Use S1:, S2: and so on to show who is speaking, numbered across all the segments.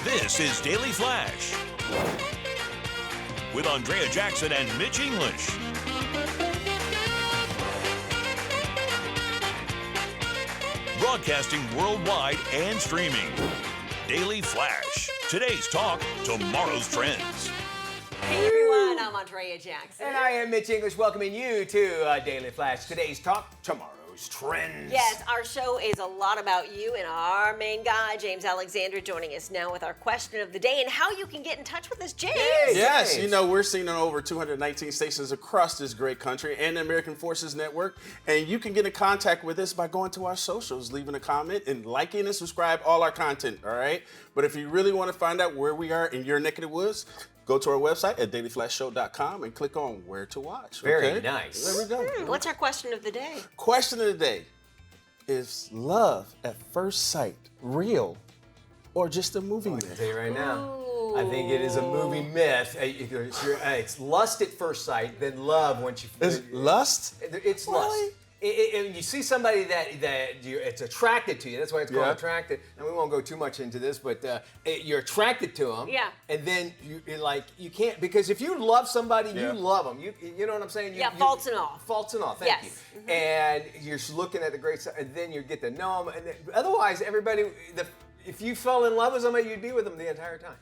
S1: This is Daily Flash with Andrea Jackson and Mitch English. Broadcasting worldwide and streaming. Daily Flash. Today's talk, tomorrow's trends.
S2: Hey everyone, I'm Andrea Jackson.
S3: And I am Mitch English, welcoming you to Daily Flash. Today's talk, tomorrow's trends.
S2: Yes, our show is a lot about you and our main guy, James Alexander, joining us now with our question of the day and how you can get in touch with us, James.
S4: Yes,
S3: James.
S4: you know, we're seen on over 219 stations across this great country and the American Forces Network. And you can get in contact with us by going to our socials, leaving a comment, and liking and subscribe all our content, all right? But if you really want to find out where we are in your neck of the woods, go to our website at dailyflashshow.com and click on where to watch.
S3: Very
S4: okay?
S3: nice.
S4: There we go.
S2: What's our question of the day?
S4: Question of the day. Is love at first sight real or just a movie
S3: I'll
S4: myth?
S3: tell you right now.
S2: Ooh.
S3: I think it is a movie myth. It's lust at first sight, then love once you.
S4: Is lust?
S3: It's
S4: Really?
S3: lust. And you see somebody that it's attracted to you. That's why it's called
S4: Yeah.
S3: attracted. And we won't go too much into this, but you're attracted to them.
S2: Yeah.
S3: And then you can't, because if you love somebody,
S4: Yeah.
S3: you love them. You know what I'm saying?
S2: Faults and all.
S3: Faults and all. Thank
S2: Yes.
S3: you.
S2: Mm-hmm.
S3: And you're looking at the great side, and then you get to know them. And then, otherwise, if you fell in love with somebody, you'd be with them the entire time.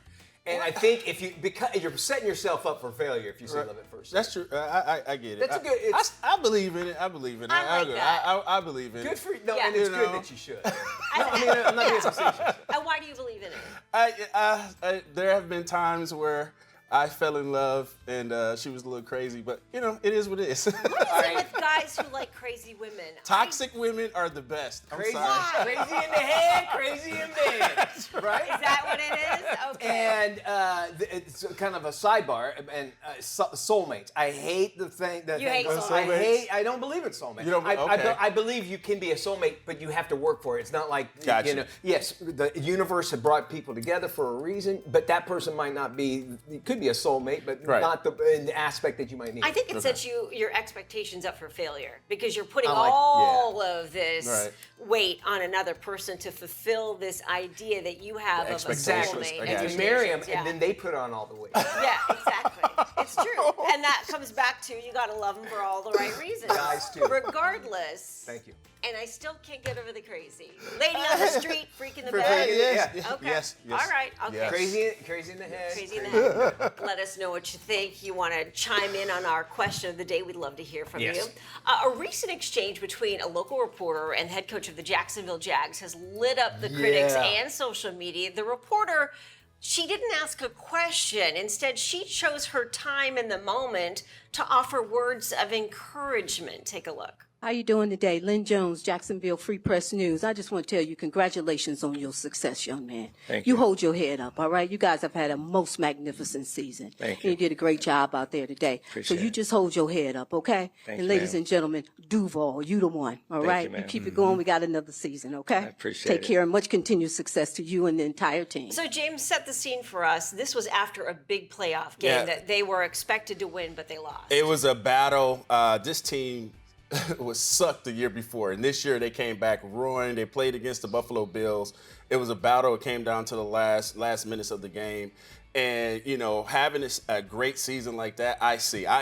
S3: And I think because you're setting yourself up for failure if you say love at first sight.
S4: That's true. I get it.
S3: That's a good-
S4: I believe in it. I believe in it.
S2: I like that.
S4: I believe in it.
S3: Good for you. No,
S2: Yeah.
S3: and it's
S4: You
S3: good
S4: know.
S3: that you should. No, I mean, I'm not being facetious.
S2: And why do you believe in it?
S4: There have been times where I fell in love and she was a little crazy, but you know, it is what it is.
S2: What is it with guys who like crazy women?
S4: Toxic women are the best. I'm
S3: Crazy,
S4: sorry.
S3: crazy in the head, crazy in bed, right?
S2: Is that what it is? Okay.
S3: And it's kind of a sidebar. And soulmates. I hate the thing.
S2: You hate soulmates?
S3: I don't believe in soulmates.
S4: You don't- okay.
S3: I believe you can be a soulmate, but you have to work for it. It's not like
S4: Gotcha.
S3: you know. Yes, the universe had brought people together for a reason, but that person might not be. It could be a soulmate, but
S4: Right.
S3: not in the aspect that you might need.
S2: I think it sets your expectations up for failure because you're putting
S3: I like-
S2: all of this
S4: Right.
S2: weight on another person to fulfill this idea that you have of a
S4: Expectations.
S2: soulmate.
S4: I
S3: And
S4: got
S3: you marry them,
S2: Yeah.
S3: and then they put on all the weight.
S2: Yeah, exactly. It's true. And that comes back to you got to love them for all the right reasons.
S3: Guys, too.
S2: Regardless.
S3: Thank you.
S2: And I still can't get over the crazy. Lady on the street, freak in the
S3: For
S2: bed.
S3: yes,
S4: yes,
S2: Okay.
S4: yes, yes.
S2: All right. Okay.
S4: Yes.
S3: Crazy in the head.
S2: Crazy in the head. Let us know what you think. You want to chime in on our question of the day. We'd love to hear from
S3: Yes.
S2: you. A recent exchange between a local reporter and head coach of the Jacksonville Jags has lit up the critics
S3: Yeah.
S2: and social media. The reporter, she didn't ask a question. Instead, she chose her time in the moment to offer words of encouragement. Take a look.
S5: How you doing today? Lynn Jones, Jacksonville Free Press News. I just want to tell you congratulations on your success, young man.
S6: Thank
S5: You
S6: you.
S5: hold your head up, all right? You guys have had a most magnificent season.
S6: Thank
S5: You
S6: you.
S5: did a great job out there today.
S6: Appreciate
S5: so you
S6: it.
S5: just hold your head up, okay?
S6: Thank
S5: and
S6: you,
S5: ladies
S6: ma'am.
S5: and gentlemen, Duval, you the one, all
S6: Thank
S5: right?
S6: you, ma'am.
S5: keep it going. We got another season, okay?
S6: I appreciate
S5: Take
S6: it.
S5: care and much continued success to you and the entire team.
S2: So James set the scene for us. This was after a big playoff game
S4: Yeah.
S2: that they were expected to win, but they lost.
S4: It was a battle. This team was sucked the year before, and this year they came back roaring. They played against the Buffalo Bills. It was a battle. It came down to the last minutes of the game. And, you know, having a great season like that, I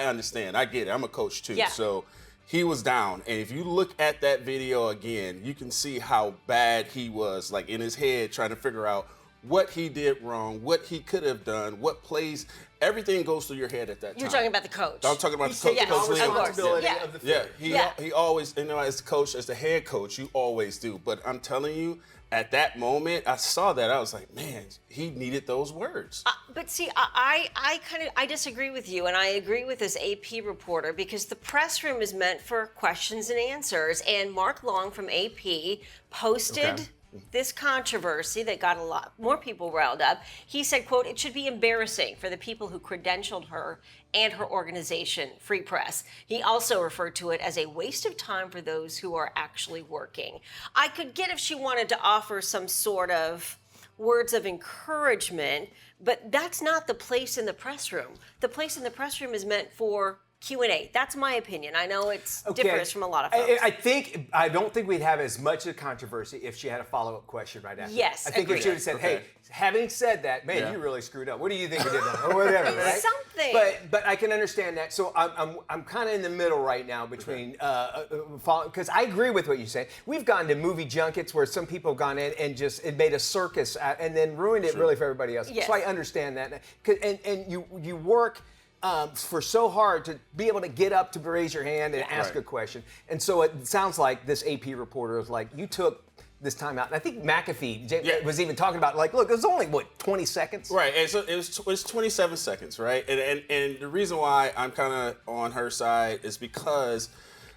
S4: understand. I get it. I'm a coach too.
S2: Yeah.
S4: So he was down. And if you look at that video again, you can see how bad he was, like in his head, trying to figure out what he did wrong, what he could have done, what plays. Everything goes through your head at that time.
S2: You're talking about the coach.
S4: I'm talking about the
S3: So
S4: coach.
S2: yes,
S4: Coach
S2: of
S4: Lee.
S2: course.
S3: responsibility
S2: Yeah.
S3: of the
S4: Yeah,
S3: field.
S4: he always, you know, as the coach, as the head coach, you always do. But I'm telling you, at that moment, I saw that. I was like, man, he needed those words.
S2: But see, I disagree with you, and I agree with this AP reporter because the press room is meant for questions and answers. And Mark Long from AP posted
S4: Okay.
S2: this controversy that got a lot more people riled up. He said, quote, "It should be embarrassing for the people who credentialed her and her organization, Free Press." He also referred to it as a waste of time for those who are actually working. I could get if she wanted to offer some sort of words of encouragement, but that's not the place in the press room. The place in the press room is meant for Q&A. That's my opinion. I know it's differs from a lot of folks.
S3: I don't think we'd have as much of a controversy if she had a follow-up question right after.
S2: Yes,
S3: I think
S2: agreed.
S3: if she would have said,
S4: Okay.
S3: hey, having said that, man, you really screwed up. What do you think you did wrong? Or whatever, right?
S2: Something.
S3: But I can understand that. So I'm kind of in the middle right now between because I agree with what you say. We've gone to movie junkets where some people have gone in and just it made a circus and then ruined it really for everybody else.
S2: Yes.
S3: So I understand that. And you work for so hard to be able to get up to raise your hand and ask a question. And so it sounds like this AP reporter was like, you took this time out. And I think McAfee was even talking about, like, look, it was only, 20 seconds?
S4: Right, and so it was 27 seconds, right? And the reason why I'm kind of on her side is because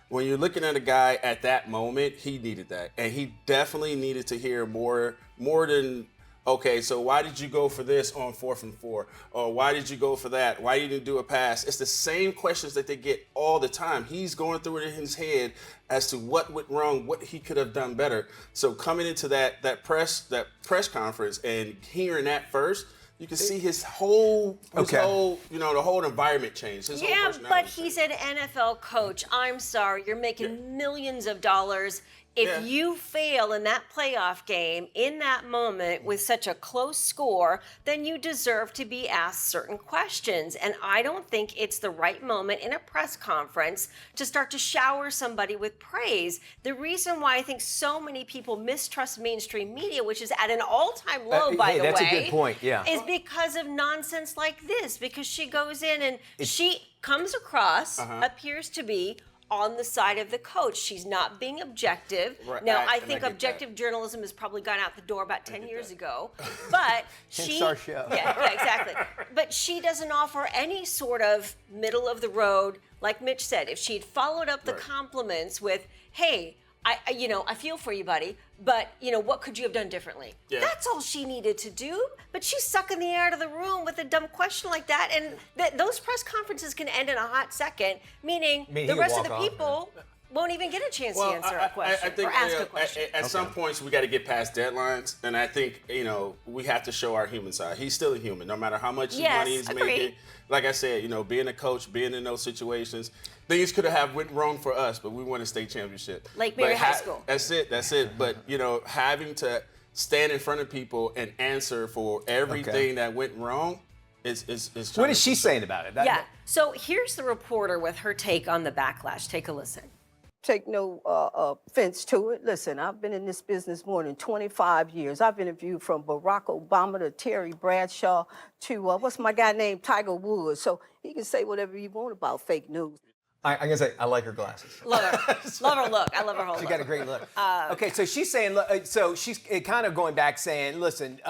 S4: when you're looking at a guy at that moment, he needed that. And he definitely needed to hear more than, okay, so why did you go for this on 4th and 4? Or why did you go for that? Why didn't you do a pass? It's the same questions that they get all the time. He's going through it in his head as to what went wrong, what he could have done better. So coming into that press conference and hearing that first, you can see his whole the whole environment change. His whole personality
S2: but he's an NFL coach. I'm sorry, you're making millions of dollars. If you fail in that playoff game, in that moment, with such a close score, then you deserve to be asked certain questions. And I don't think it's the right moment in a press conference to start to shower somebody with praise. The reason why I think so many people mistrust mainstream media, which is at an all-time low, by the way.
S3: That's a good point,
S2: is because of nonsense like this, because she goes in and she comes across, appears to be on the side of the coach. She's not being objective.
S4: Right.
S2: Now, I think objective journalism has probably gone out the door about 10 years ago. But
S3: Hence our show.
S2: Yeah, exactly. But she doesn't offer any sort of middle of the road. Like Mitch said, if she'd followed up the compliments with, hey, I feel for you, buddy, but, what could you have done differently?
S4: Yeah.
S2: That's all she needed to do. But she's sucking the air out of the room with a dumb question like that. And those press conferences can end in a hot second, meaning the rest of the people won't even get a chance to answer a question or ask a question.
S4: At some points, we got to get past deadlines. And I think, we have to show our human side. He's still a human, no matter how much money he's making. Like I said, being a coach, being in those situations, things could have went wrong for us, but we won a state championship.
S2: Lake Mary High School.
S4: That's it. But, having to stand in front of people and answer for everything that went wrong is
S3: What is she saying about it?
S2: So here's the reporter with her take on the backlash. Take a listen.
S5: Take no offense to it. Listen, I've been in this business more than 25 years. I've interviewed from Barack Obama to Terry Bradshaw to, what's my guy named Tiger Woods. So he can say whatever you want about fake news.
S3: I'm going to say, I like her glasses.
S2: Love her. Love her look. I love her whole look.
S3: She got a great look. Okay, so she's saying, so she's kind of going back saying, listen,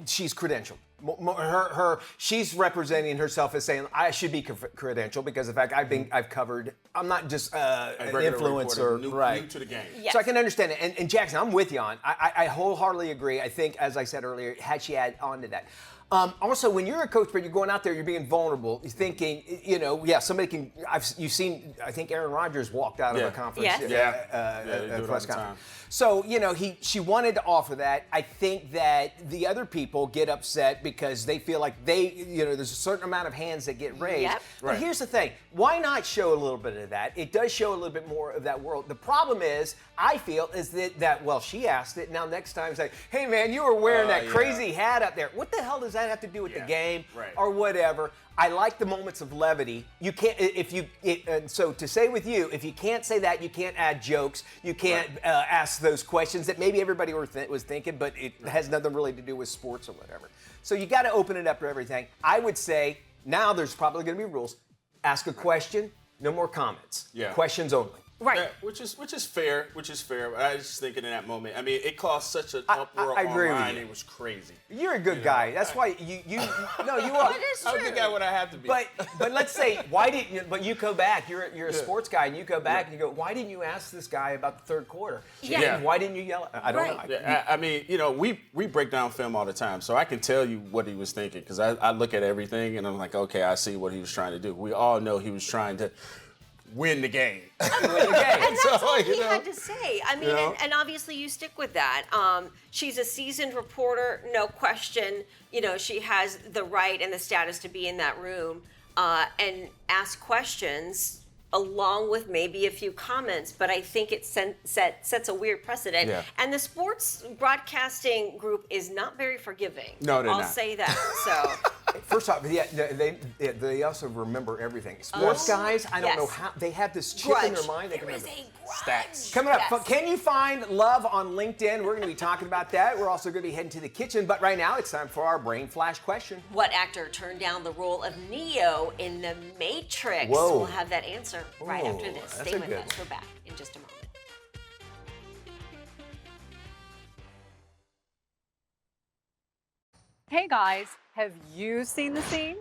S3: she's credentialed. She's representing herself as saying I should be credentialed because in fact I've covered. I'm not just an influencer,
S4: new to the game.
S2: Yes.
S3: So I can understand it. And Jackson, I'm with you on. I wholeheartily agree. I think, as I said earlier, had she add on to that. Also, when you're a coach, but you're going out there, you're being vulnerable. You're thinking, somebody can. You've seen. I think Aaron Rodgers walked out of a conference.
S2: Yes.
S3: Press conference. So she wanted to offer that. I think that the other people get upset because they feel like there's a certain amount of hands that get raised.
S2: Yep.
S3: But here's the thing: why not show a little bit of that? It does show a little bit more of that world. The problem is, I feel, is that she asked it. Now next time, say, hey man, you were wearing that crazy hat up there. What the hell does that have to do with the game or whatever? I like the moments of levity. You can't, so to say with you, if you can't say that, you can't add jokes, you can't ask those questions that maybe everybody was thinking, but it has nothing really to do with sports or whatever. So you got to open it up to everything. I would say now there's probably going to be rules. Ask a question, no more comments.
S4: Yeah.
S3: Questions only.
S2: Right.
S4: Yeah, which is fair. I was just thinking in that moment. I mean, it caused such an uproar online. It was crazy.
S3: You're a good guy. That's why you are.
S2: It is true.
S4: I'm a good guy when I have to be.
S3: But let's say but you go back. You're a sports guy, and you go back and you go, why didn't you ask this guy about the third quarter?
S2: Yeah.
S3: Why didn't you yell? I don't know.
S4: Yeah, I mean, we break down film all the time, so I can tell you what he was thinking because I look at everything and I'm like, okay, I see what he was trying to do. We all know he was trying to win the game.
S2: And that's all he had to say. I mean, and obviously you stick with that. She's a seasoned reporter, no question. She has the right and the status to be in that room and ask questions. along with maybe a few comments, but I think it sets a weird precedent.
S3: Yeah.
S2: And the sports broadcasting group is not very forgiving.
S4: No, they're
S2: I'll
S4: not.
S2: say that. So.
S3: First off, yeah, they also remember everything. Sports guys, I don't know how they have this chip in their mind. They can remember stats. Coming up, can you find love on LinkedIn? We're going to be talking about that. We're also going to be heading to the kitchen, but right now it's time for our brain flash question.
S2: What actor turned down the role of Neo in The Matrix?
S3: Whoa.
S2: We'll have that answer right
S3: Whoa,
S2: after this.
S3: that's
S2: Stay
S3: a
S2: with
S3: good
S2: us.
S3: one.
S2: We're back in just a moment.
S6: Hey guys, have you seen The Scene?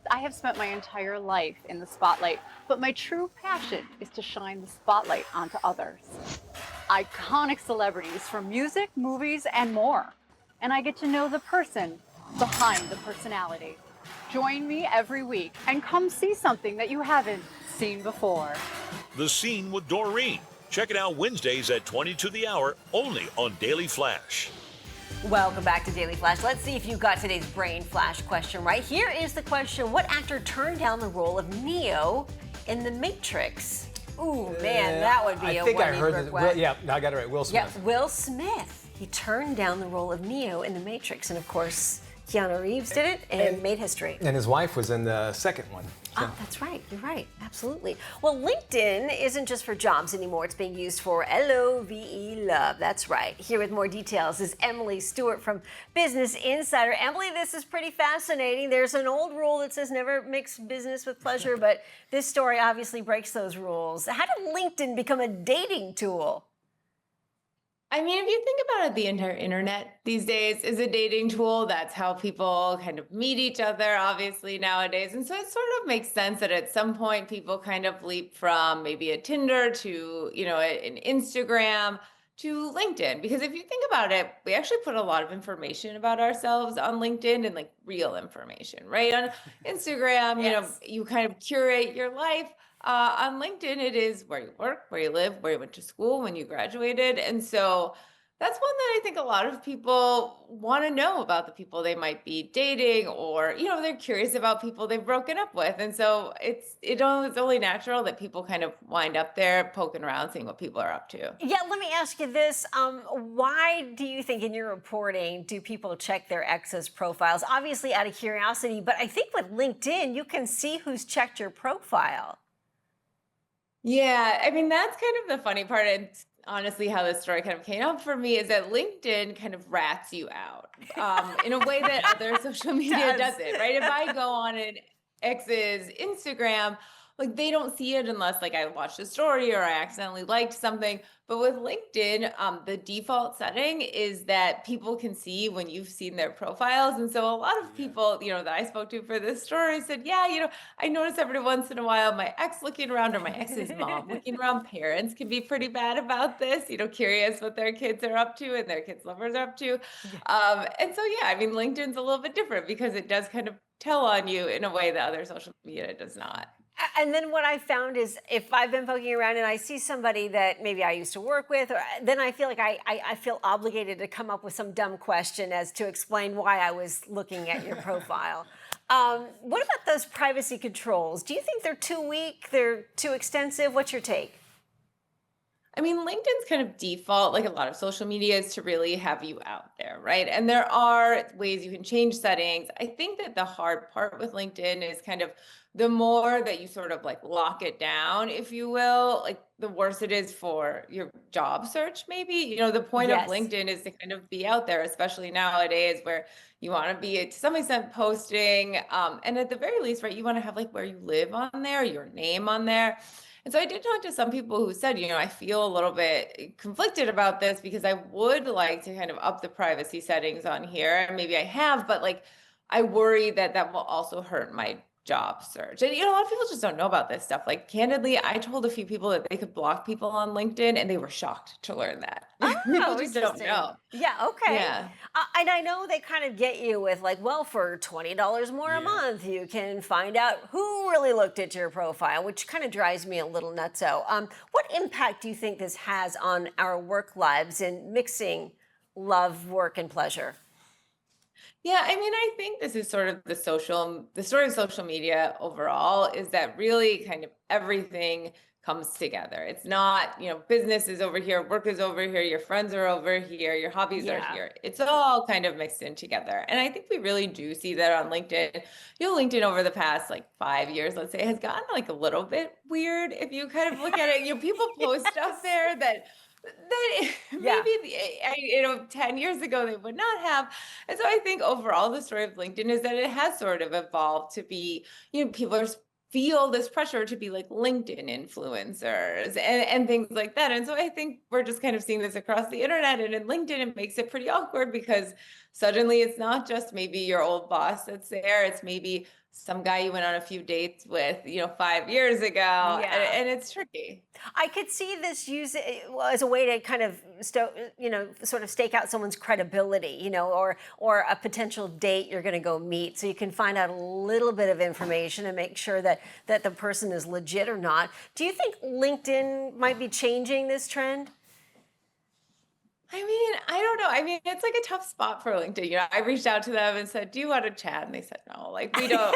S6: I have spent my entire life in the spotlight, but my true passion is to shine the spotlight onto others. Iconic celebrities from music, movies, and more. And I get to know the person behind the personality. Join me every week and come see something that you haven't seen before.
S1: The Scene with Doreen. Check it out Wednesdays at 20 to the hour, only on Daily Flash.
S2: Welcome back to Daily Flash. Let's see if you got today's brain flash question right. Here is the question. What actor turned down the role of Neo in The Matrix? Ooh, man, that would be
S3: I
S2: a
S3: think I
S2: one-eat
S3: heard
S2: brick
S3: that.
S2: wet.
S3: Yeah, I got it right. Will Smith.
S2: Yeah, Will Smith. He turned down the role of Neo in The Matrix. And of course, Keanu Reeves did it and made history.
S3: And his wife was in the second one.
S2: Oh, that's right. You're right. Absolutely. Well, LinkedIn isn't just for jobs anymore. It's being used for LOVE, love. That's right. Here with more details is Emily Stewart from Business Insider. Emily, this is pretty fascinating. There's an old rule that says never mix business with pleasure, but this story obviously breaks those rules. How did LinkedIn become a dating tool?
S7: I mean, if you think about it, the entire internet these days is a dating tool. That's how people kind of meet each other, obviously, nowadays. And so it sort of makes sense that at some point people kind of leap from maybe a Tinder to, an Instagram to LinkedIn. Because if you think about it, we actually put a lot of information about ourselves on LinkedIn and like real information, right? On Instagram, you kind of curate your life. On LinkedIn, it is where you work, where you live, where you went to school, when you graduated. And so that's one that I think a lot of people want to know about the people they might be dating, or, they're curious about people they've broken up with. And so it's only natural that people kind of wind up there poking around, seeing what people are up to.
S2: Yeah, let me ask you this. Why do you think in your reporting do people check their exes' profiles? Obviously out of curiosity, but I think with LinkedIn, you can see who's checked your profile.
S7: Yeah, I mean, that's kind of the funny part. And honestly, how this story kind of came up for me is that LinkedIn kind of rats you out in a way that other social media doesn't, right? If I go on an ex's Instagram, like they don't see it unless like I watched a story or I accidentally liked something. But with LinkedIn, the default setting is that people can see when you've seen their profiles. And so a lot of people, that I spoke to for this story said, yeah, I notice every once in a while my ex looking around or my ex's mom looking around. Parents can be pretty bad about this, curious what their kids are up to and their kids' lovers are up to. And so, yeah, I mean, LinkedIn's a little bit different because it does kind of tell on you in a way that other social media does not.
S2: And then what I found is if I've been poking around and I see somebody that maybe I used to work with, then I feel like I feel obligated to come up with some dumb question as to explain why I was looking at your profile. What about those privacy controls? Do you think they're too weak? They're too extensive? What's your take?
S7: I mean, LinkedIn's kind of default, like a lot of social media, is to really have you out there, right? And there are ways you can change settings. I think that the hard part with LinkedIn is kind of the more that you sort of like lock it down, if you will, like the worse it is for your job search, maybe. The point of LinkedIn is to kind of be out there, especially nowadays where you want to be to some extent posting. And at the very least, right, you want to have like where you live on there, your name on there. And so I did talk to some people who said, I feel a little bit conflicted about this because I would like to kind of up the privacy settings on here. And maybe I have, but like, I worry that that will also hurt my job search. And, a lot of people just don't know about this stuff. Like, candidly, I told a few people that they could block people on LinkedIn and they were shocked to learn that. People just don't know.
S2: Yeah, okay.
S7: Yeah.
S2: And I know they kind of get you with like, well, for $20 more a month, you can find out who really looked at your profile, which kind of drives me a little nutso. What impact do you think this has on our work lives in mixing love, work, and pleasure?
S7: Yeah, I mean, I think this is sort of the story of social media overall is that really kind of everything comes together. It's not, business is over here, work is over here, your friends are over here, your hobbies are
S2: Yeah.
S7: here. It's all kind of mixed in together. And I think we really do see that on LinkedIn. LinkedIn over the past like 5 years, let's say, has gotten like a little bit weird. If you kind of look at it, people post stuff there that
S2: Yeah.
S7: maybe 10 years ago they would not have. And so I think overall the story of LinkedIn is that it has sort of evolved to be, people feel this pressure to be like LinkedIn influencers and things like that. And so I think we're just kind of seeing this across the internet, and in LinkedIn it makes it pretty awkward because suddenly it's not just maybe your old boss that's there, it's maybe some guy you went on a few dates with, 5 years ago,
S2: Yeah.
S7: and it's tricky.
S2: I could see this as a way to kind of, sort of stake out someone's credibility, or a potential date you're going to go meet, so you can find out a little bit of information and make sure that the person is legit or not. Do you think LinkedIn might be changing this trend?
S7: I mean, I don't know. I mean, it's like a tough spot for LinkedIn. I reached out to them and said, "Do you want to chat?" And they said, "No, like we don't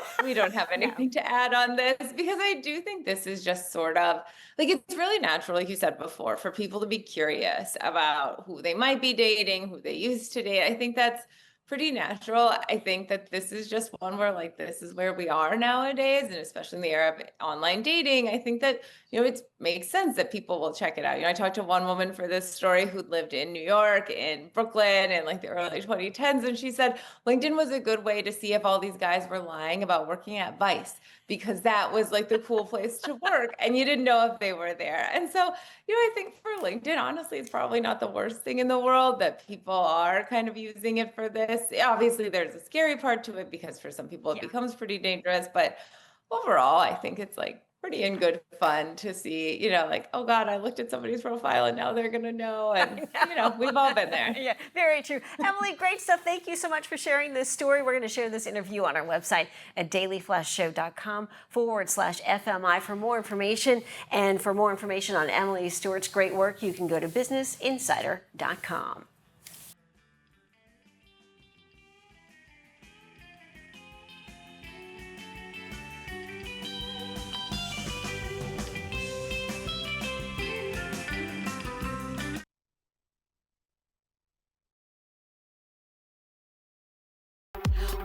S7: have anything to add on this," because I do think this is just sort of like it's really natural, like you said before, for people to be curious about who they might be dating, who they used to date. I think that's pretty natural. I think that this is just one where like this is where we are nowadays, and especially in the era of online dating, I think that it makes sense that people will check it out. I talked to one woman for this story who lived in New York, in Brooklyn, in like the early 2010s, and she said LinkedIn was a good way to see if all these guys were lying about working at Vice, because that was like the cool place to work, and you didn't know if they were there. And so, I think for LinkedIn, honestly, it's probably not the worst thing in the world that people are kind of using it for this. Obviously, there's a scary part to it because for some people it becomes pretty dangerous, but overall, I think it's like pretty in good fun to see, like, oh God, I looked at somebody's profile and now they're going to know. And, we've all been there.
S2: Yeah, very true. Emily, great stuff. Thank you so much for sharing this story. We're going to share this interview on our website at dailyflashshow.com/FMI for more information. And for more information on Emily Stewart's great work, you can go to businessinsider.com.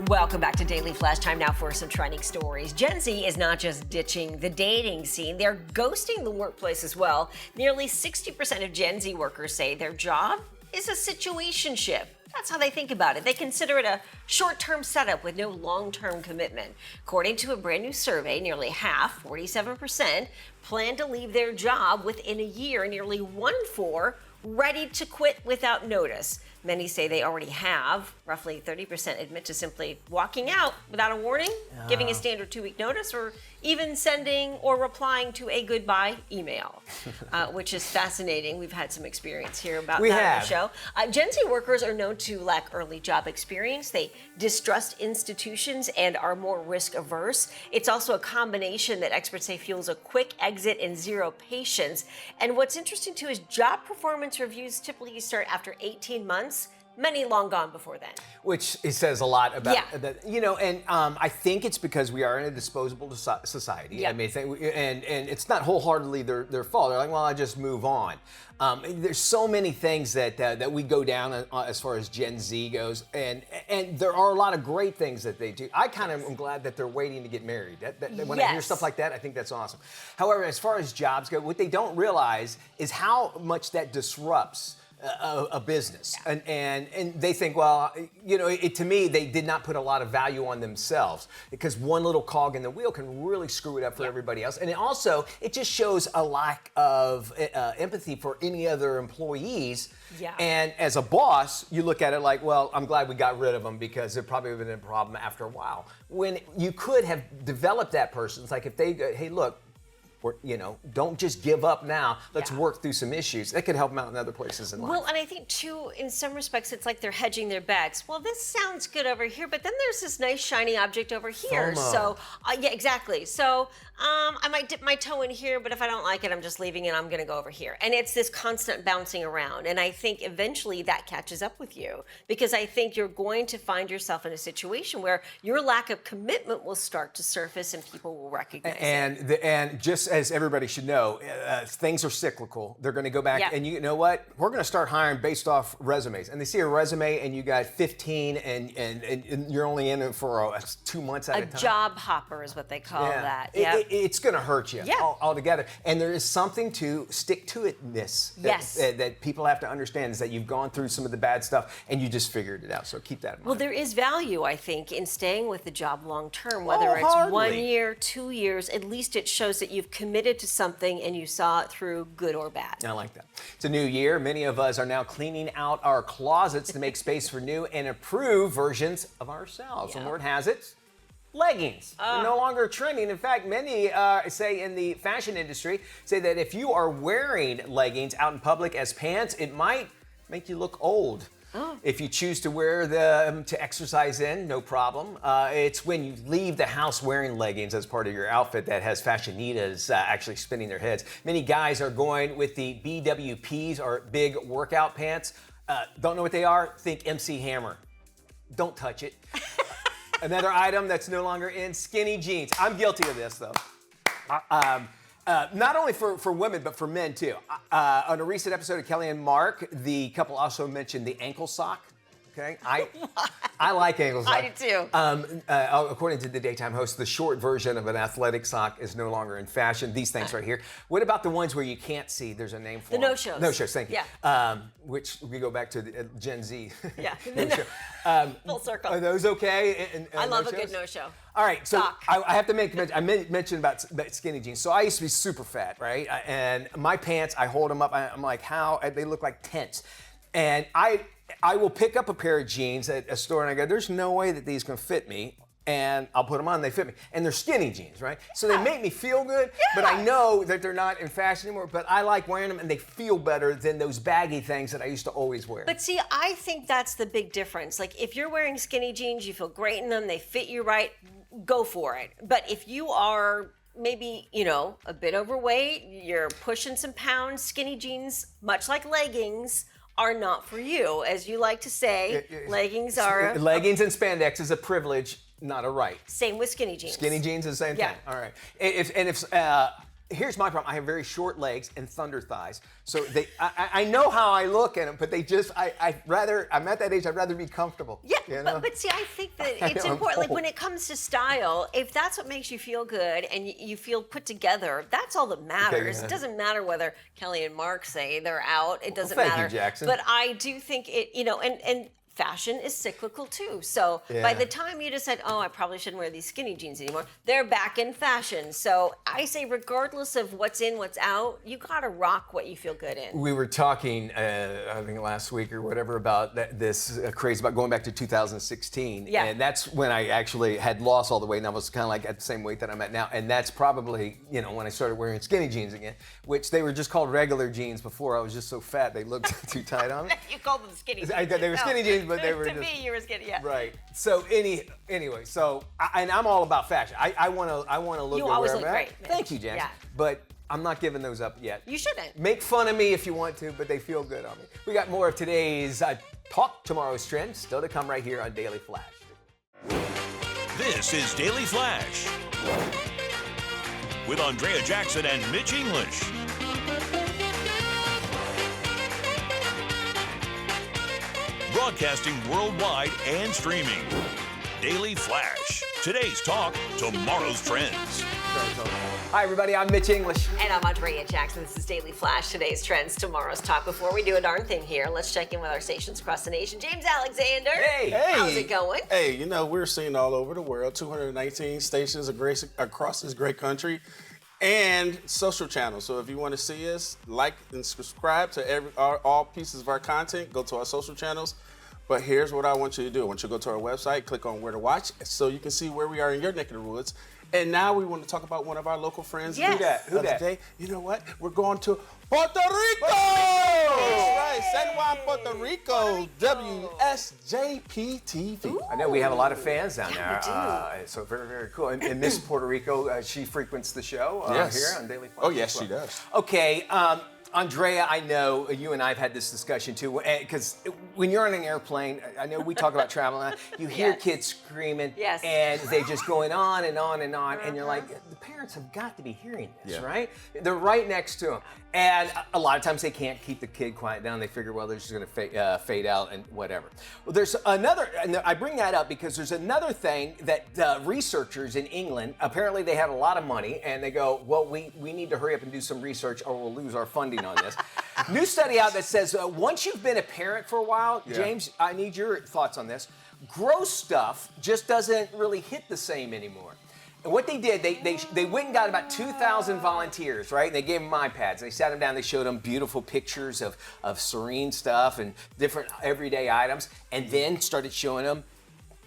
S2: Welcome back to Daily Flash. Time now for some trending stories. Gen Z is not just ditching the dating scene, they're ghosting the workplace as well. Nearly 60% of Gen Z workers say their job is a situationship. That's how they think about it. They consider it a short-term setup with no long-term commitment. According to a brand new survey, nearly half, 47%, plan to leave their job within a year. Nearly 1 in 4 ready to quit without notice. Many say they already have. Roughly 30% admit to simply walking out without a warning, giving a standard 2-week notice, or even sending or replying to a goodbye email, which is fascinating. We've had some experience here about that on the show. Gen Z workers are known to lack early job experience. They distrust institutions and are more risk averse. It's also a combination that experts say fuels a quick exit and zero patience. And what's interesting too is job performance reviews typically start after 18 months. Many long gone before then.
S3: Which it says a lot about that, and I think it's because we are in a disposable society.
S2: Yeah.
S3: I mean, and it's not wholeheartedly their fault. They're like, well, I just move on. There's so many things that we go down as far as Gen Z goes, and there are a lot of great things that they do. I kind of am glad that they're waiting to get married. When I hear stuff like that, I think that's awesome. However, as far as jobs go, what they don't realize is how much that disrupts a business, and they think, well, to me, they did not put a lot of value on themselves, because one little cog in the wheel can really screw it up for everybody else. And it just shows a lack of empathy for any other employees.
S2: Yeah.
S3: And as a boss, you look at it like, well, I'm glad we got rid of them, because it probably would have been a problem after a while. When you could have developed that person, it's like if they go, hey, look, or, don't just give up now. Let's work through some issues. That could help them out in other places in life.
S2: Well, and I think, too, in some respects, it's like they're hedging their bets. Well, this sounds good over here, but then there's this nice, shiny object over here.
S3: FOMO.
S2: So, yeah, exactly. So, I might dip my toe in here, but if I don't like it, I'm just leaving it. I'm going to go over here. And it's this constant bouncing around. And I think eventually that catches up with you, because I think you're going to find yourself in a situation where your lack of commitment will start to surface and people will recognize it.
S3: And just as everybody should know, things are cyclical. They're going to go back, and you know what? We're going to start hiring based off resumes. And they see a resume, and you got 15, and you're only in it for 2 months at a time.
S2: A job hopper is what they call that.
S3: It's going to hurt you altogether. And there is something to stick-to-itness that people have to understand, is that you've gone through some of the bad stuff, and you just figured it out. So keep that in mind.
S2: Well, there is value, I think, in staying with the job long term, whether it's 1 year, 2 years. At least it shows that you've committed to something and you saw it through, good or bad.
S3: I like that. It's a new year. Many of us are now cleaning out our closets to make space for new and improved versions of ourselves. And word has it, leggings are no longer trending. In fact, many say in the fashion industry say that if you are wearing leggings out in public as pants, it might make you look old. If you choose to wear them to exercise in, no problem. It's when you leave the house wearing leggings as part of your outfit that has fashionitas actually spinning their heads. Many guys are going with the BWPs, or big workout pants. Don't know what they are? Think MC Hammer. Don't touch it. Another item that's no longer in, skinny jeans. I'm guilty of this, though. Not only for women, but for men, too. On a recent episode of Kelly and Mark, the couple also mentioned the ankle sock. Okay, I like ankle sock.
S2: I do too.
S3: According to the daytime host, the short version of an athletic sock is no longer in fashion. These things right here. What about the ones where you can't see? There's a name for them.
S2: The no-shows.
S3: No-shows, thank you.
S2: Yeah.
S3: Which we go back to the, Gen Z.
S2: Yeah. Full circle.
S3: Are those okay?
S2: I love a good no-show.
S3: All right, so
S2: Sock.
S3: I have to I mentioned about skinny jeans. So I used to be super fat, right? And my pants, I hold them up. I'm like, how? They look like tents. And I will pick up a pair of jeans at a store, and I go, there's no way that these can fit me. And I'll put them on, and they fit me. And they're skinny jeans, right? So they make me feel good, but I know that they're not in fashion anymore. But I like wearing them, and they feel better than those baggy things that I used to always wear.
S2: But see, I think that's the big difference. Like, if you're wearing skinny jeans, you feel great in them, they fit you right, go for it. But if you are maybe, a bit overweight, you're pushing some pounds, skinny jeans, much like leggings, are not for you. As you like to say, leggings are...
S3: Leggings and spandex is a privilege, not a right.
S2: Same with skinny jeans.
S3: Skinny jeans is the same thing. All right. Here's my problem. I have very short legs and thunder thighs. So I know how I look in them, but I'm at that age, I'd rather be comfortable.
S2: Yeah, but see, I think that it's important. Like, when it comes to style, if that's what makes you feel good and you feel put together, that's all that matters. It doesn't matter whether Kelly and Mark say they're out. It doesn't matter.
S3: Thank you, Jackson.
S2: But I do think it, and fashion is cyclical too. So by the time you decide, I probably shouldn't wear these skinny jeans anymore, they're back in fashion. So I say, regardless of what's in, what's out, you gotta rock what you feel good in.
S3: We were talking, I think last week or whatever, about this craze about going back to 2016.
S2: Yeah.
S3: And that's when I actually had lost all the weight, and I was kind of like at the same weight that I'm at now. And that's probably, when I started wearing skinny jeans again, which they were just called regular jeans before. I was just so fat, they looked too tight on me.
S2: You called them skinny jeans.
S3: They were skinny jeans, but they were
S2: to
S3: just...
S2: me, you were skinny, yeah.
S3: Right. So anyway, and I'm all about fashion. I want to look.
S2: You
S3: good
S2: always
S3: wherever
S2: look
S3: I'm
S2: great,
S3: at.
S2: Mitch.
S3: Thank you, Jackson.
S2: Yeah.
S3: But I'm not giving those up yet.
S2: You shouldn't.
S3: Make fun of me if you want to, but they feel good on me. We got more of today's Talk Tomorrow's Trends still to come right here on Daily Flash.
S1: This is Daily Flash with Andrea Jackson and Mitch English. Broadcasting worldwide and streaming. Daily Flash. Today's talk, tomorrow's trends.
S3: Hi, everybody. I'm Mitch English.
S2: And I'm Andrea Jackson. This is Daily Flash. Today's trends, tomorrow's talk. Before we do a darn thing here, let's check in with our stations across the nation. James Alexander.
S3: Hey.
S2: How's it going?
S4: Hey, we're seen all over the world. 219 stations across this great country. And social channels. So if you want to see us, like and subscribe to all pieces of our content, go to our social channels. But here's what I want you to do. I want you to go to our website, click on where to watch, so you can see where we are in your neck of the woods. And now we want to talk about one of our local friends.
S2: Yes.
S3: Who that? Who
S4: of the
S3: that?
S4: day. You know what? We're going to Puerto Rico! That's right, San Juan, Puerto Rico, WSJP-TV.
S3: I know we have a lot of fans down there.
S2: we do.
S3: So very, very cool. And Miss Puerto Rico, she frequents the show
S4: Yes.
S3: here on Daily Flash.
S4: Oh, yes, she does.
S3: Okay, Andrea, I know you and I have had this discussion too, because when you're on an airplane, I know we talk about traveling, you hear
S2: Yes.
S3: kids screaming,
S2: Yes.
S3: and they just going on and on and on, and you're like, the parents have got to be hearing this,
S4: Yeah.
S3: right? They're right next to them. And a lot of times they can't keep the kid quiet down. They figure, well, they're just going to fade out and whatever. Well, there's another, and I bring that up because there's another thing that researchers in England, apparently they had a lot of money, and they go, well, we need to hurry up and do some research or we'll lose our funding on this. New study out that says once you've been a parent for a while,
S4: Yeah.
S3: James, I need your thoughts on this. Gross stuff just doesn't really hit the same anymore. And what they did, they went and got about 2,000 volunteers, right? And they gave them iPads. They sat them down, they showed them beautiful pictures of serene stuff and different everyday items, and then started showing them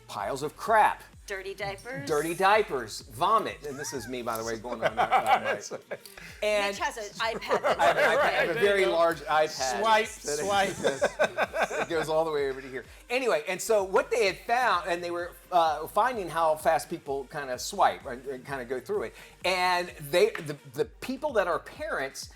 S3: piles of crap.
S2: Dirty diapers.
S3: Dirty diapers, vomit, and this is me, by the way, going on that. And
S2: Mitch has an iPad. That's
S3: I have a very large iPad.
S4: Swipe,
S3: that
S4: swipe.
S3: it goes all the way over to here. Anyway, and so what they had found, and they were finding how fast people kind of swipe and kind of go through it, and the people that are parents.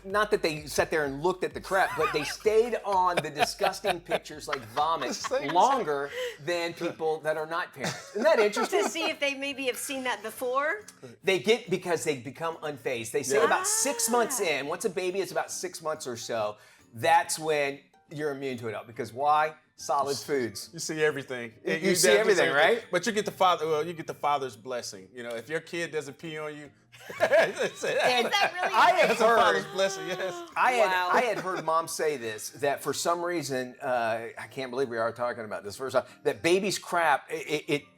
S3: Not that they sat there and looked at the crap, but they stayed on the disgusting pictures like vomit longer than people that are not parents. Isn't that interesting?
S2: To see if they maybe have seen that before.
S3: They get, because they become unfazed. They say about 6 months in, once a baby is about 6 months or so, that's when you're immune to it all. Because why? Solid foods.
S4: You see everything.
S3: You see everything, right?
S4: But you get the father's blessing. You know, if your kid doesn't pee on you,
S2: Is that really?
S3: I have
S4: that's a father's
S3: heard.
S4: blessing. Yes.
S3: I had heard mom say this, that for some reason, I can't believe we are talking about this first time, that baby's crap,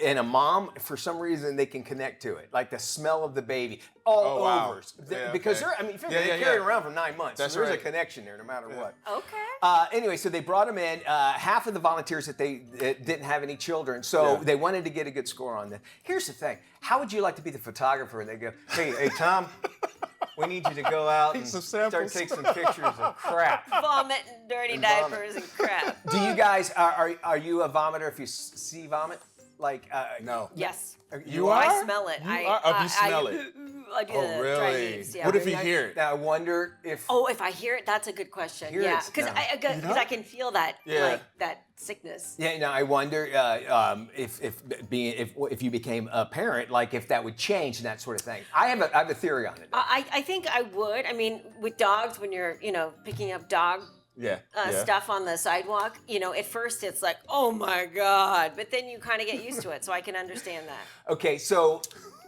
S3: and a mom, for some reason, they can connect to it. Like the smell of the baby all
S4: Oh, wow.
S3: over.
S4: Yeah,
S3: Because
S4: okay.
S3: they're, if
S4: Yeah,
S3: they
S4: yeah,
S3: carry
S4: yeah.
S3: around for 9 months.
S4: That's
S3: so there's
S4: right.
S3: a connection there no matter what.
S2: Okay.
S3: Anyway, so they brought them in. Half of the volunteers that they didn't have any children, so
S4: Yeah.
S3: they wanted to get a good score on them. Here's the thing: how would you like to be the photographer? And they go, "Hey, Tom, we need you to go out and
S4: some
S3: start
S4: samples."
S3: take some pictures of crap."
S2: Vomit and dirty
S3: And vomit.
S2: diapers and crap.
S3: Do you guys are you a vomiter if you see vomit? Like
S4: No.
S2: Yes.
S4: You
S2: I
S4: are?
S2: smell it.
S4: You are? Oh, you smell it?
S2: I do
S4: Oh,
S2: the dry
S4: really?
S2: heaves, yeah.
S4: What if you hear it?
S3: Now I wonder if
S2: Oh, if I hear it, that's a good question.
S3: Hear
S2: Yeah,
S3: it?
S2: because
S3: No.
S2: I can feel that,
S4: Yeah.
S2: like that sickness.
S3: Yeah, no, I wonder if you became a parent, like if that would change and that sort of thing. I have a theory on it.
S2: I think I would. I mean, with dogs, when you're picking up dog
S4: Yeah.
S2: stuff on the sidewalk, at first it's like, oh my god, but then you kind of get used to it, so I can understand that.
S3: Okay, so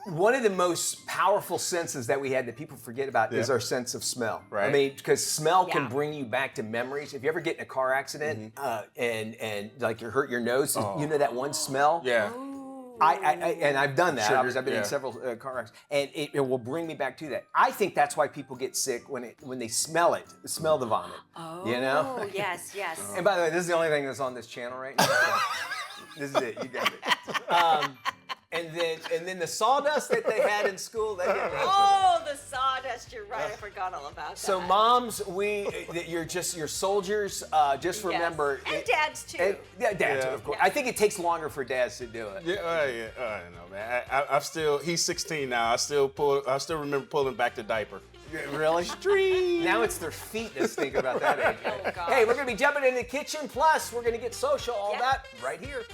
S3: one of the most powerful senses that we had that people forget about is
S4: Yeah.
S3: our sense of smell. I
S4: Right.
S3: mean, because smell can
S2: Yeah.
S3: bring you back to memories. If you ever get in a car accident and like you hurt your nose, you know that one smell.
S4: Yeah.
S3: And I've done that.
S4: Sugar,
S3: I've been in
S4: yeah.
S3: several car accidents, and it will bring me back to that. I think that's why people get sick when they smell it, smell the vomit.
S2: Oh,
S3: You know?
S2: yes.
S3: And by the way, this is the only thing that's on this channel right now. So this is it. You got it. And then the sawdust that they had in school. They didn't answer that.
S2: Oh, the sawdust. You're right. I forgot all about that.
S3: So moms, you're soldiers. Just
S2: Yes.
S3: remember.
S2: And dads too.
S3: Yeah, dads,
S4: Yeah.
S3: of course. I think it takes longer for dads to do it.
S4: Yeah, I don't know, man. I'm still. He's 16 now. I still remember pulling back the diaper.
S3: Really? Now it's their feet that stink about that age.
S2: Oh, God.
S3: Hey, we're gonna be jumping in the kitchen. Plus, we're gonna get social. All
S2: Yep.
S3: that right here.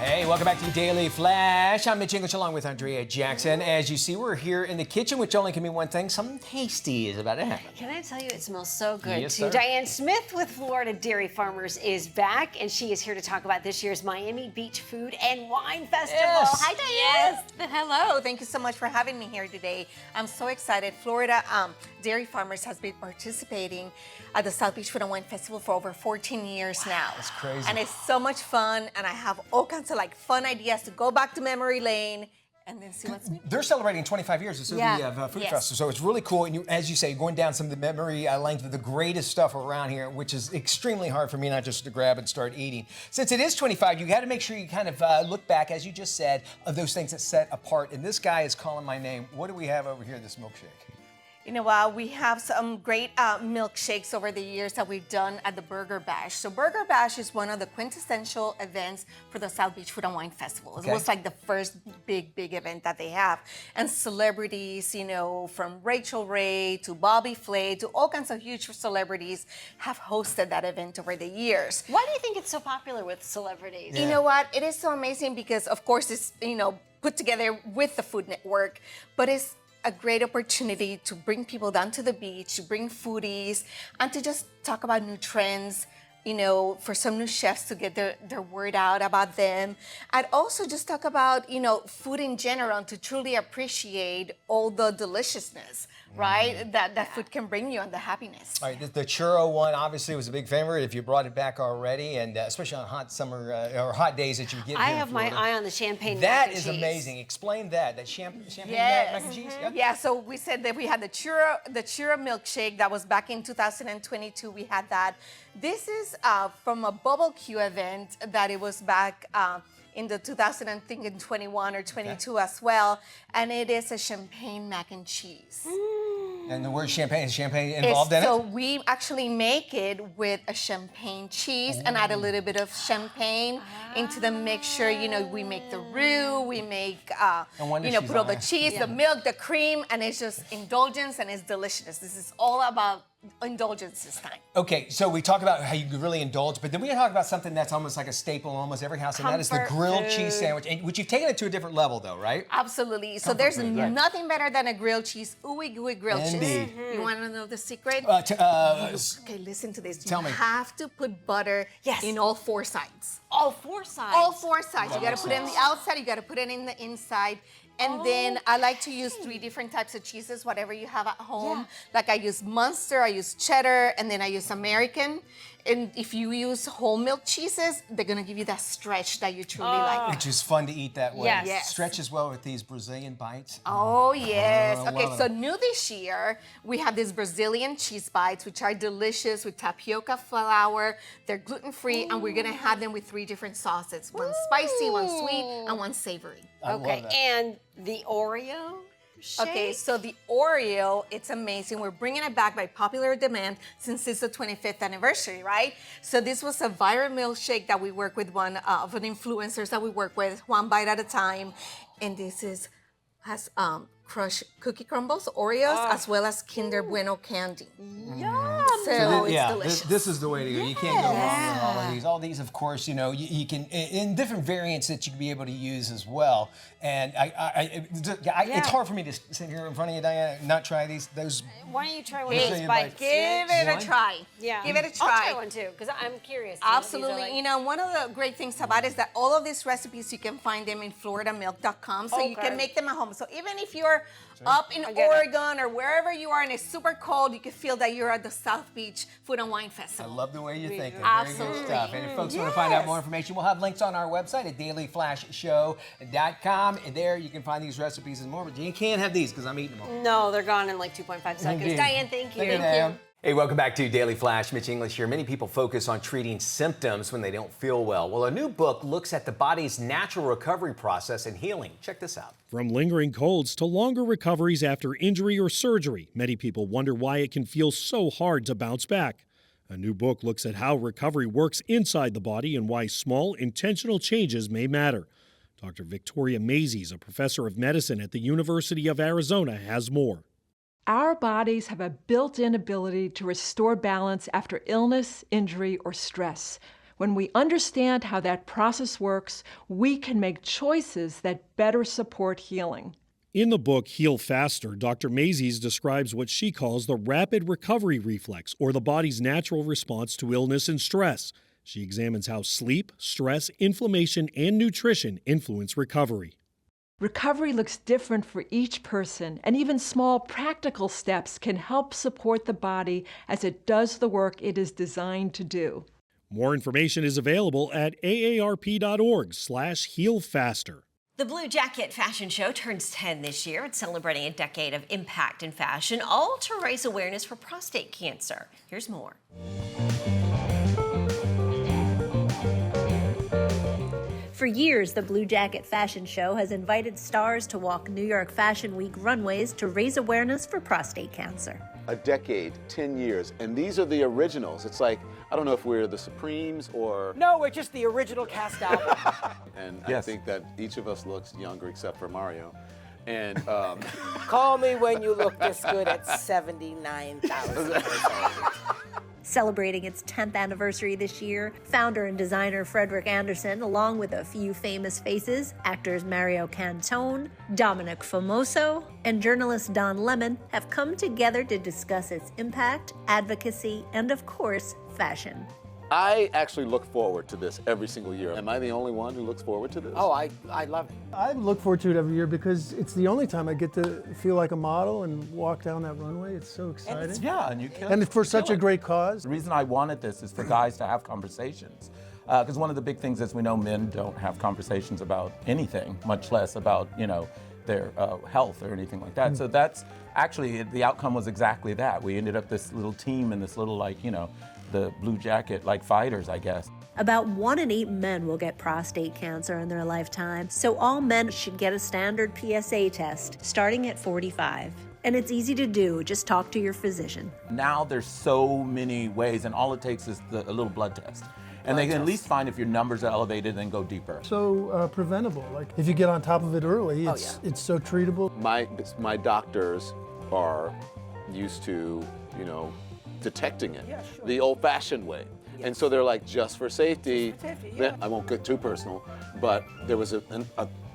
S3: Hey, welcome back to Daily Flash. I'm Mitch English along with Andrea Jackson. As you see, we're here in the kitchen, which only can mean one thing. Something tasty is about to happen.
S2: Can I tell you, it smells so good
S3: Yes,
S2: too.
S3: sir.
S2: Diane Smith with Florida Dairy Farmers is back, and she is here to talk about this year's Miami Beach Food and Wine Festival.
S3: Yes.
S2: Hi, Diane.
S8: Yes. Hello. Thank you so much for having me here today. I'm so excited. Florida Dairy Farmers has been participating at the South Beach Food and Wine Festival for over 14 years now.
S3: that's crazy.
S8: And it's so much fun, and I have all kinds of fun ideas to go back to memory lane and then see what's new.
S3: They're celebrating 25 years of Food
S8: Yes.
S3: Festival, so it's really cool. And as you say, going down some of the memory lane of the greatest stuff around here, which is extremely hard for me not just to grab and start eating. Since it is 25, you got to make sure you kind of look back, as you just said, of those things that set apart. And this guy is calling my name. What do we have over here? This milkshake.
S8: You know, we have some great milkshakes over the years that we've done at the Burger Bash. So Burger Bash is one of the quintessential events for the South Beach Food and Wine Festival.
S3: Okay.
S8: It was like the first big event that they have. And celebrities, you know, from Rachel Ray to Bobby Flay to all kinds of huge celebrities have hosted that event over the years.
S2: Why do you think it's so popular with celebrities?
S8: You know what? It is so amazing because, of course, it's, you know, put together with the Food Network, but it's a great opportunity to bring people down to the beach, to bring foodies, and to just talk about new trends, you know, for some new chefs to get their word out about them. And also just talk about, you know, food in general and to truly appreciate all the deliciousness, right? That food can bring you and the happiness.
S3: All right, the churro one obviously was a big favorite if you brought it back already, and especially on hot summer or hot days that you get.
S2: I
S3: here in
S2: have my
S3: Florida.
S2: eye on the champagne
S3: That
S2: mac and
S3: is
S2: cheese.
S3: amazing. Explain that. That champagne
S8: Yes.
S3: mac and cheese. Yeah.
S8: Yeah, so we said that we had the churro milkshake that was back in 2022. We had that. This is from a Bubble Q event that it was back in the 2021 or 22 as well, and it is a champagne mac and cheese.
S3: And the word champagne, is champagne involved in
S8: So
S3: it?
S8: we actually make it with a champagne cheese and add a little bit of champagne into the mixture. You know, we make the roux, we make,
S3: wonder
S8: you know,
S3: she's
S8: put all
S3: on
S8: the
S3: there.
S8: cheese, the milk, the cream, and it's just indulgence and it's delicious. This is all about indulgence this time.
S3: Okay, so we talk about how you could really indulge, but then we talk about something that's almost like a staple in almost every house, and that is the
S8: Comfort
S3: grilled cheese
S8: food.
S3: sandwich, which you've taken it to a different level, though, right?
S8: Absolutely. So
S3: Comfort
S8: there's
S3: food, right.
S8: nothing better than a grilled cheese, ooey gooey grilled
S3: Indeed.
S8: cheese. You want to know the secret? Okay, listen to this.
S3: Tell
S8: you
S3: me.
S8: have to put butter
S2: Yes.
S8: in all four sides.
S2: All four sides.
S8: All four sides. You got
S3: makes
S8: to put it on the outside, you got to put it in the inside. And then I like to use 3 different types of cheeses, whatever you have at home.
S2: Yeah.
S8: Like I use Munster, I use cheddar, and then I use American. And if you use whole milk cheeses, they're gonna give you that stretch that you truly like.
S3: Which is fun to eat that way.
S2: Yes.
S8: Yes.
S3: Stretches well with these Brazilian bites.
S8: Oh, yes.
S3: I
S8: Okay,
S3: love
S8: so
S3: it.
S8: new this year, we have these Brazilian cheese bites, which are delicious with tapioca flour. They're gluten-free, and we're gonna have them with 3 different sauces. One spicy, one sweet, and one savory.
S3: I love
S2: Okay,
S3: that.
S2: and the Oreo shake?
S8: Okay, so the Oreo, it's amazing. We're bringing it back by popular demand since it's the 25th anniversary, right? So this was a viral milkshake that we work with one of the influencers that we work with, one bite at a time. And this has crushed cookie crumbles, Oreos, as well as Kinder Bueno candy.
S2: Yum.
S8: So it's
S3: yeah,
S8: delicious.
S3: this is the way to go. You can't go wrong with all of these. All these, of course, you know, you can in different variants that you can be able to use as well. And it's hard for me to sit here in front of you, Diana, and not try those.
S2: Why don't you try one of
S3: Hey,
S2: those bites?
S8: Give it
S3: One?
S8: a try.
S2: Yeah.
S8: Give it a
S2: I'll
S8: try.
S2: try one too, because I'm curious. to know what these are
S8: Absolutely.
S2: like.
S8: You know, one of the great things about it is that all of these recipes, you can find them in floridamilk.com, so you
S2: Okay.
S8: can make them at home. So even if you're up in
S2: I get it.
S8: Oregon or wherever you are and it's super cold, you can feel that you're at the South Beach Food and Wine
S3: I
S8: Festival.
S3: love the way you think. Very
S8: Absolutely.
S3: good stuff. And if folks want to find out
S8: Yes.
S3: more information, we'll have links on our website at dailyflashshow.com. And there you can find these recipes and more. But you can't have these because I'm eating them all.
S2: No, they're gone in like 2.5 seconds.
S3: Indeed.
S2: Diane, thank you.
S3: Thank you.
S9: Hey, welcome back to Daily Flash. Mitch English here. Many people focus on treating symptoms when they don't feel well. Well, a new book looks at the body's natural recovery process and healing. Check this out.
S10: From lingering colds to longer recoveries after injury or surgery, many people wonder why it can feel so hard to bounce back. A new book looks at how recovery works inside the body and why small, intentional changes may matter. Dr. Victoria Mazies, a professor of medicine at the University of Arizona, has more.
S11: Our bodies have a built-in ability to restore balance after illness, injury, or stress. When we understand how that process works, we can make choices that better support healing.
S10: In the book Heal Faster, Dr. Mazies describes what she calls the rapid recovery reflex, or the body's natural response to illness and stress. She examines how sleep, stress, inflammation, and nutrition influence recovery.
S11: Recovery looks different for each person, and even small practical steps can help support the body as it does the work it is designed to do.
S10: More information is available at aarp.org/healfaster.
S2: The Blue Jacket Fashion Show turns 10 this year. It's celebrating a decade of impact in fashion, all to raise awareness for prostate cancer. Here's more.
S12: For years, the Blue Jacket Fashion Show has invited stars to walk New York Fashion Week runways to raise awareness for prostate cancer.
S13: A decade, 10 years, and these are the originals. It's like, I don't know if we're the Supremes or...
S14: No, we're just the original cast album.
S13: And I think that each of us looks younger except for Mario. And
S14: Call me when you look this good at 79,000.
S12: Celebrating its 10th anniversary this year, founder and designer Frederick Anderson, along with a few famous faces, actors Mario Cantone, Dominic Famoso, and journalist Don Lemon, have come together to discuss its impact, advocacy, and of course, fashion.
S13: I actually look forward to this every single year. Am I the only one who looks forward to this?
S14: Oh, I love it.
S15: I look forward to it every year because it's the only time I get to feel like a model and walk down that runway. It's so exciting.
S16: And you kill it.
S15: And it's for such a great cause.
S16: The reason I wanted this is for guys to have conversations. Because one of the big things is we know men don't have conversations about anything, much less about, their health or anything like that. So that's actually, the outcome was exactly that. We ended up this little team and this little, the Blue Jacket, fighters, I guess.
S12: About 1 in 8 men will get prostate cancer in their lifetime, so all men should get a standard PSA test starting at 45. And it's easy to do, just talk to your physician.
S16: Now there's so many ways, and all it takes is a little blood test. And they can at least find if your numbers are elevated and go deeper.
S15: So preventable. Like if you get on top of it early, it's so treatable.
S13: My doctors are used to, detecting it the old-fashioned way. Yes. And so they're like, just for safety, I won't get too personal, but there was a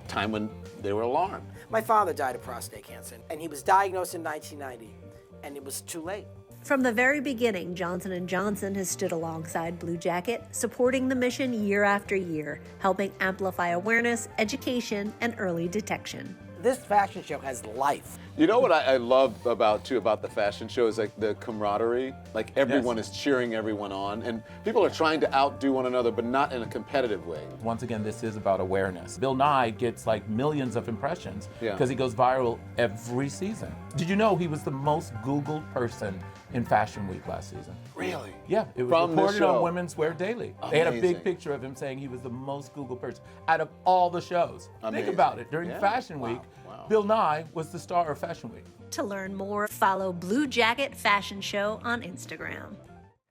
S13: time when they were alarmed.
S14: My father died of prostate cancer, and he was diagnosed in 1990, and it was too late.
S12: From the very beginning, Johnson & Johnson has stood alongside Blue Jacket, supporting the mission year after year, helping amplify awareness, education, and early detection.
S14: This fashion show has life.
S13: You know what I love about the fashion show is the camaraderie. Everyone is cheering everyone on, and people are trying to outdo one another, but not in a competitive way.
S16: Once again, this is about awareness. Bill Nye gets millions of impressions because he goes viral every season. Did you know he was the most Googled person in Fashion Week last season?
S13: Really?
S16: Yeah, it was reported on Women's Wear Daily. They had a big picture of him saying he was the most Googled person out of all the shows. Think about it. During Fashion Week, Bill Nye was the star of Fashion Week.
S12: To learn more, follow Blue Jacket Fashion Show on Instagram.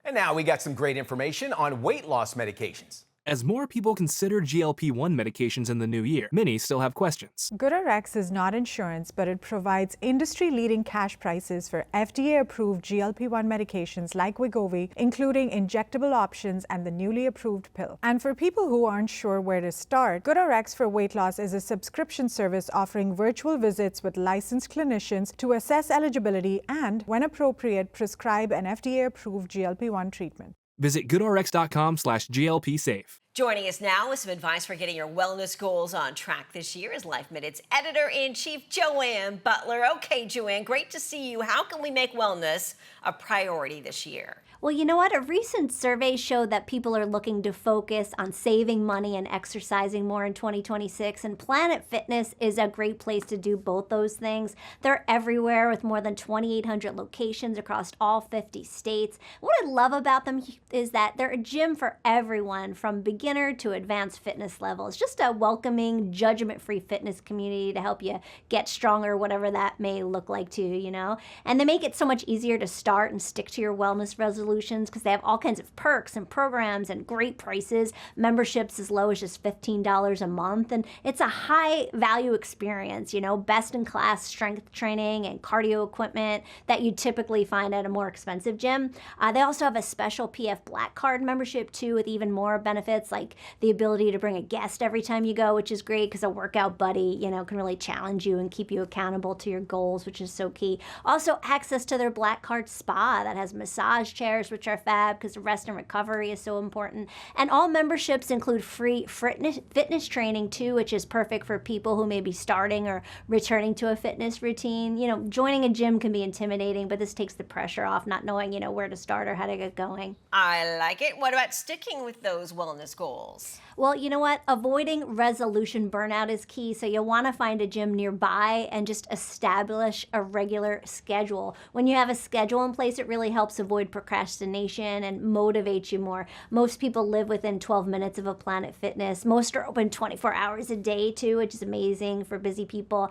S9: And now we got some great information on weight loss medications.
S17: As more people consider GLP-1 medications in the new year, many still have questions.
S18: GoodRx is not insurance, but it provides industry-leading cash prices for FDA-approved GLP-1 medications like Wegovy, including injectable options and the newly approved pill. And for people who aren't sure where to start, GoodRx for Weight Loss is a subscription service offering virtual visits with licensed clinicians to assess eligibility and, when appropriate, prescribe an FDA-approved GLP-1 treatment.
S17: Visit goodrx.com/GLP-SAFE.
S2: Joining us now with some advice for getting your wellness goals on track this year is Life Minute's editor-in-chief, Joanne Butler. Okay, Joanne, great to see you. How can we make wellness a priority this year?
S19: Well, you know what? A recent survey showed that people are looking to focus on saving money and exercising more in 2026, and Planet Fitness is a great place to do both those things. They're everywhere with more than 2,800 locations across all 50 states. What I love about them is that they're a gym for everyone, from beginner to advanced fitness level. It's just a welcoming, judgment-free fitness community to help you get stronger, whatever that may look like to you, And they make it so much easier to start and stick to your wellness resolutions because they have all kinds of perks and programs and great prices, memberships as low as just $15 a month. And it's a high value experience, best in class strength training and cardio equipment that you typically find at a more expensive gym. They also have a special PF Black Card membership too, with even more benefits like the ability to bring a guest every time you go, which is great because a workout buddy, can really challenge you and keep you accountable to your goals, which is so key. Also access to their Black Card spa that has massage chairs, which are fab because rest and recovery is so important. And all memberships include free fitness training too, which is perfect for people who may be starting or returning to a fitness routine. Joining a gym can be intimidating, but this takes the pressure off not knowing, where to start or how to get going.
S2: I like it. What about sticking with those wellness goals? goals?
S19: Well, you know what? Avoiding resolution burnout is key. So you'll want to find a gym nearby and just establish a regular schedule. When you have a schedule in place, it really helps avoid procrastination and motivates you more. Most people live within 12 minutes of a Planet Fitness. Most are open 24 hours a day too, which is amazing for busy people.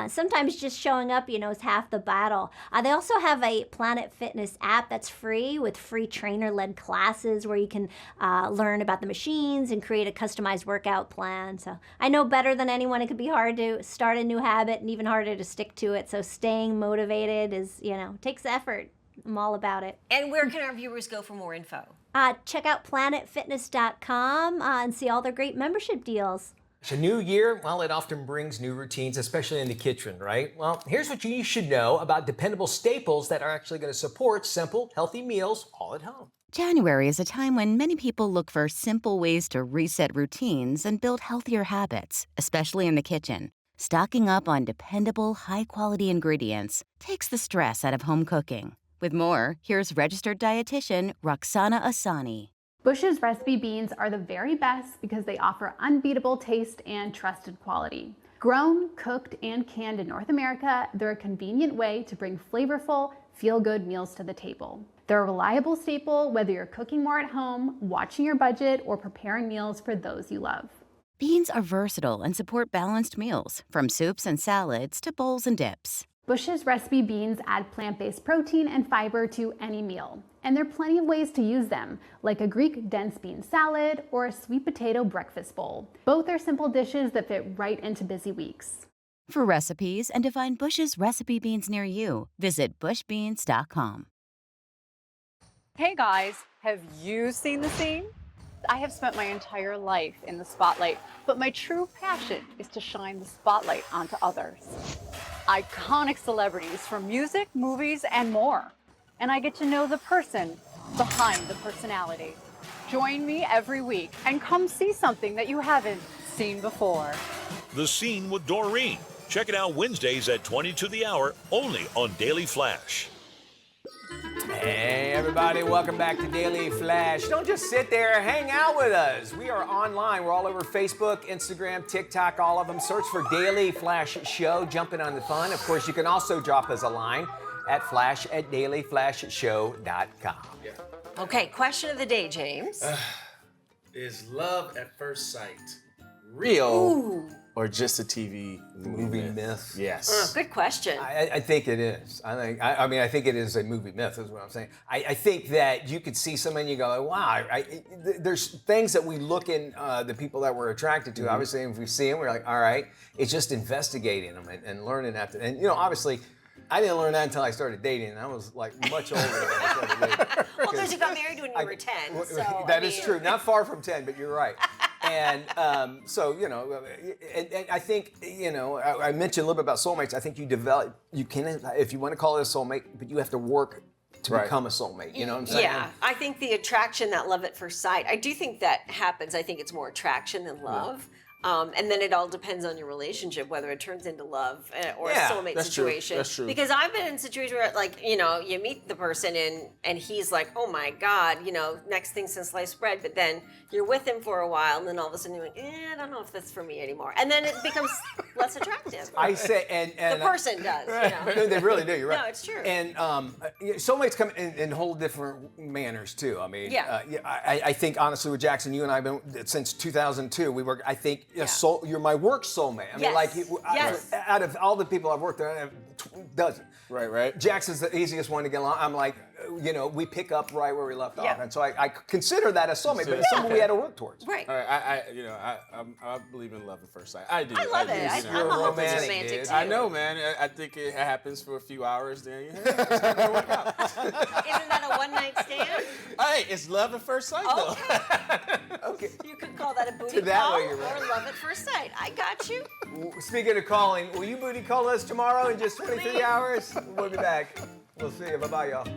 S19: Sometimes just showing up, is half the battle. They also have a Planet Fitness app that's free with free trainer-led classes where you can learn about the machines and create a customized workout plan. So I know better than anyone it could be hard to start a new habit and even harder to stick to it. So staying motivated is, takes effort. I'm all about it.
S2: And where can our viewers go for more info?
S19: Check out planetfitness.com and see all their great membership deals.
S9: It's a new year. Well, it often brings new routines, especially in the kitchen, right? Well, here's what you should know about dependable staples that are actually going to support simple, healthy meals all at home.
S20: January is a time when many people look for simple ways to reset routines and build healthier habits, especially in the kitchen. Stocking up on dependable, high-quality ingredients takes the stress out of home cooking. With more, here's registered dietitian Roxana Asani.
S21: Bush's recipe beans are the very best because they offer unbeatable taste and trusted quality. Grown, cooked, and canned in North America, they're a convenient way to bring flavorful, feel-good meals to the table. They're a reliable staple whether you're cooking more at home, watching your budget, or preparing meals for those you love.
S20: Beans are versatile and support balanced meals, from soups and salads to bowls and dips.
S21: Bush's recipe beans add plant-based protein and fiber to any meal. And there are plenty of ways to use them, like a Greek dense bean salad or a sweet potato breakfast bowl. Both are simple dishes that fit right into busy weeks.
S20: For recipes and to find Bush's recipe beans near you, visit bushbeans.com.
S6: Hey guys, have you seen the scene? I have spent my entire life in the spotlight, but my true passion is to shine the spotlight onto others. Iconic celebrities from music, movies, and more. And I get to know the person behind the personality. Join me every week and come see something that you haven't seen before.
S1: The Scene with Doreen. Check it out Wednesdays at 20 to the hour, only on Daily Flash.
S9: Hey everybody, welcome back to Daily Flash. Don't just sit there, hang out with us. We are online. We're all over Facebook, Instagram, TikTok, all of them. Search for Daily Flash Show. Jump in on the fun. Of course, you can also drop us a line at flash@dailyflashshow.com.
S2: Okay, question of the day, James.
S4: Is love at first sight real or just a TV movie myth? Yes.
S2: Good question.
S3: I think it is. I think it is a movie myth, is what I'm saying. I think that you could see someone and you go, wow, there's things that we look in the people that we're attracted to. Obviously, if we see them, we're like, all right, it's just investigating them and learning after. And, obviously, I didn't learn that until I started dating, and I was like much older when I started dating.
S2: Well, because you got married when you were 10. So,
S3: that is true. Not far from 10, but you're right. And so, and I think, I mentioned a little bit about soulmates. I think you can, if you want to call it a soulmate, but you have to work to become a soulmate. You know what I'm saying?
S2: Yeah, I think the attraction, that love at first sight, I do think that happens. I think it's more attraction than love. And then it all depends on your relationship, whether it turns into love or a soulmate situation.
S4: True. That's true.
S2: Because I've been in situations where, you meet the person and he's like, oh my God, next thing since sliced bread. But then you're with him for a while, and then all of a sudden you're like, I don't know if that's for me anymore. And then it becomes less attractive.
S3: I say, and
S2: the person does.
S3: No, they really do. You're right.
S2: No, it's true.
S3: And soulmates come in whole different manners too. I mean, I think honestly with Jackson, you and I have been since 2002. We were, I think. You're my work soulmate. I mean, out of all the people I've worked with, I have dozens.
S4: Right.
S3: Jackson's the easiest one to get along. I'm like, we pick up right where we left off, and so I consider that a soulmate, but it's someone we had to work towards.
S2: Right.
S4: All right. I believe in love at first sight. I do.
S2: I love it. I'm a romantic too.
S4: I know, man. I think it happens for a few hours, then it's gonna work out.
S2: Isn't that a one-night stand?
S4: Hey, it's love at first sight, though.
S3: Okay.
S2: You could call that a booty call or love at first sight. I got you.
S3: Speaking of calling, will you booty call us tomorrow in just 23 hours? We'll be back. We'll see you. Bye-bye, y'all.